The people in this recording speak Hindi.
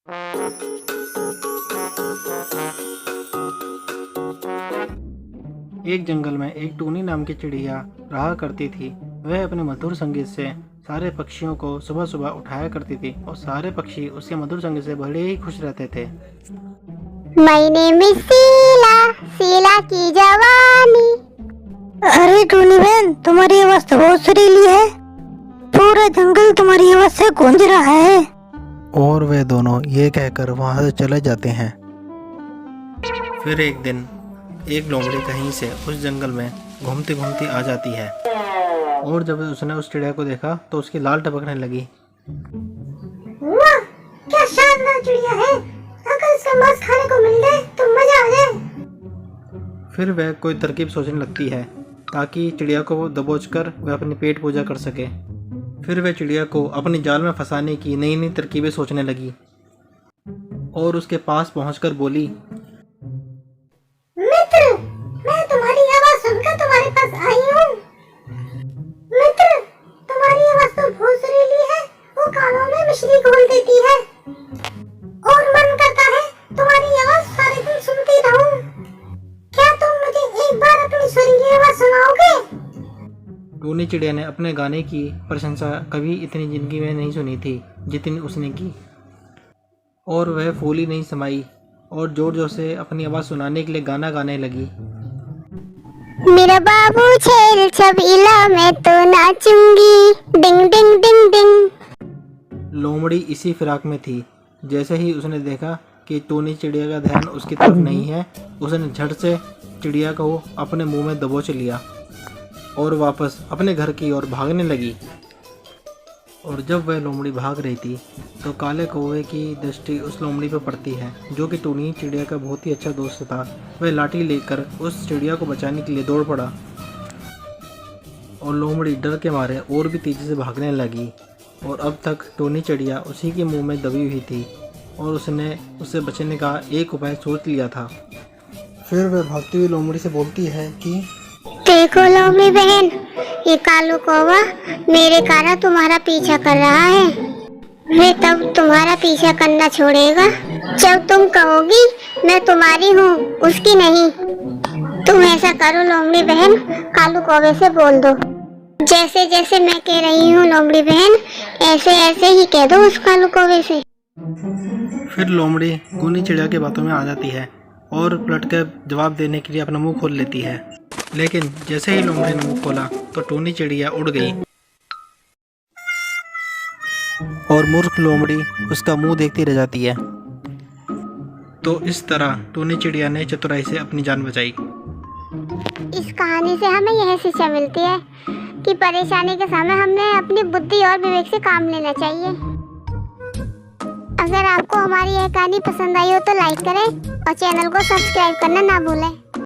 एक जंगल में एक टूनी नाम की चिड़िया रहा करती थी। वह अपने मधुर संगीत से सारे पक्षियों को सुबह सुबह उठाया करती थी और सारे पक्षी उसके मधुर संगीत से बड़े ही खुश रहते थे। My name is Sheila, Sheila की जवानी। अरे टूनी बहन, तुम्हारी आवाज तो बहुत सुरीली है। पूरा जंगल तुम्हारी आवाज से गूंज रहा है। और वे दोनों ये कहकर वहां से चले जाते हैं। फिर एक दिन एक लोमड़ी कहीं से उस जंगल में घूमती घूमती आ जाती है और जब उसने उस चिड़िया को देखा तो उसकी लाल टपकने लगी। वाह, क्या शानदार चिड़िया है। अगर इसका मांस खाने को मिल जाए तो मजा आ जाए। फिर वह कोई तरकीब सोचने लगती है ताकि चिड़िया को दबोचकर वह अपनी पेट पूजा कर सके। फिर वह चिड़िया को अपनी जाल में फंसाने की नई नई तरकीबें सोचने लगी और उसके पास पहुंचकर बोली, मित्र, मैं तुम्हारी आवाज सुनकर तुम्हारे पास आई हूँ। मित्र, तुम्हारी आवाज तो बहुत सुरीली है, वो कानों में मिश्री घोल देती है और मन करता है तुम्हारी आवाज सारे दिन सुनती रहूं। क्या तुम मुझे एक बार अपनी सुरीली आवाज सुनाओगे? टूनी चिड़िया ने अपने गाने की प्रशंसा कभी इतनी जिंदगी में नहीं सुनी थी जितनी उसने की और वह फूली नहीं समाई और जोर जोर से अपनी आवाज़ सुनाने के लिए गाना गाने लगी। मेरा बाबू छेल छबीला, मैं तो नाचूंगी, डिंग डिंग डिंग डिंग। लोमड़ी इसी फिराक में थी। जैसे ही उसने देखा कि टूनी चिड़िया का ध्यान उसकी तरफ नहीं है, उसने झट से चिड़िया को अपने मुंह में दबोच लिया और वापस अपने घर की ओर भागने लगी। और जब वह लोमड़ी भाग रही थी तो काले कौवे की दृष्टि उस लोमड़ी पर पड़ती है जो कि टूनी चिड़िया का बहुत ही अच्छा दोस्त था। वह लाठी लेकर उस चिड़िया को बचाने के लिए दौड़ पड़ा और लोमड़ी डर के मारे और भी तेजी से भागने लगी और अब तक टूनी चिड़िया उसी के मुंह में दबी हुई थी और उसने उससे बचने का एक उपाय सोच लिया था। फिर वह भागती हुई लोमड़ी से बोलती है कि देखो लोमड़ी बहन, ये कालू कौवा मेरे कारण तुम्हारा पीछा कर रहा है। मैं तब तुम्हारा पीछा करना छोड़ेगा जब तुम कहोगी मैं तुम्हारी हूँ, उसकी नहीं। तुम ऐसा करो लोमड़ी बहन, कालू कौवे से बोल दो, जैसे जैसे मैं कह रही हूँ लोमड़ी बहन, ऐसे ऐसे ही कह दो उस कालू कौवे से। फिर लोमड़ी टूनी चिड़िया की बातों में आ जाती है और पलट कर जवाब देने के लिए अपना मुंह खोल लेती है। लेकिन जैसे ही लोमड़ी ने मुंह खोला तो टूनी चिड़िया उड़ गई और मूर्ख लोमड़ी उसका मुंह देखती रह जाती है। तो इस तरह टूनी चिड़िया ने चतुराई से अपनी जान बचाई। इस कहानी से हमें यह शिक्षा मिलती है कि परेशानी के समय हमें अपनी बुद्धि और विवेक से काम लेना चाहिए। अगर आपको हमारी यह कहानी पसंद आई हो तो लाइक करें और चैनल को सब्सक्राइब करना ना भूलें।